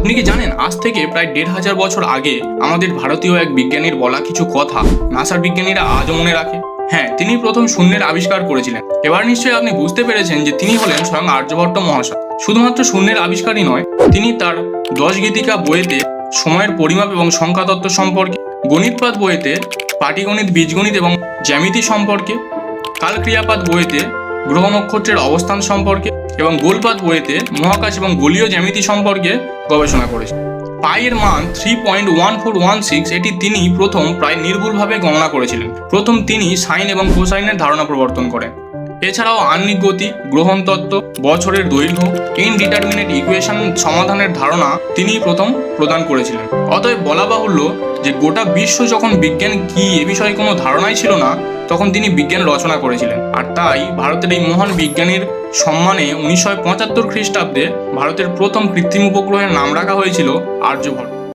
আপনি কি জানেন আজ থেকে প্রায় ১,৫০০ বছর আগে আমাদের ভারতীয় এক বিজ্ঞানীর বলা কিছু কথা নাসার বিজ্ঞানীরা আজও মনে রাখে? হ্যাঁ, তিনি প্রথম শূন্যের আবিষ্কার করেছিলেন। এবার নিশ্চয়ই আপনি বুঝতে পেরেছেন যে তিনি হলেন স্বয়ং আর্যভট্ট মহাশয়। শুধুমাত্র শূন্যের আবিষ্কারই নয়, তিনি তার ১০ গীতিকা বইয়েতে সময়ের পরিমাপ এবং সংখ্যাতত্ত্ব সম্পর্কে, গণিতপাত বইয়েতে পাটিগণিত, বীজগণিত এবং জ্যামিতি সম্পর্কে, কালক্রিয়াপাত বইয়েতে গ্রহ নক্ষত্রের অবস্থান সম্পর্কে এবং গোলপাত বইয়েতে মহাকাশ এবং গোলীয় জ্যামিতি সম্পর্কে গবেষণা করেছে। পাইয়ের মান 3.1416, এটি তিনি প্রথম প্রায় নির্ভুলভাবে গণনা করেছিলেন। প্রথম তিনি সাইন এবং কোসাইনের ধারণা প্রবর্তন করেন। এছাড়াও আহ্নিক গতি, গ্রহণ তত্ত্ব, বছরের দৈর্ঘ্য, ইনডিটারমিনেট ইকুয়েশন সমাধানের ধারণা তিনি প্রথম প্রদান করেছিলেন। অতএব বলা বাহুল্য যে গোটা বিশ্ব যখন বিজ্ঞান কি এ বিষয়ে কোনো ধারণাই ছিল না, তখন তিনি বিজ্ঞান রচনা করেছিলেন। আর তাই ভারতের এই মহান বিজ্ঞানীর সম্মানে 1975 খ্রিস্টাব্দে ভারতের প্রথম কৃত্রিম উপগ্রহের নাম রাখা হয়েছিল আর্যভট্ট।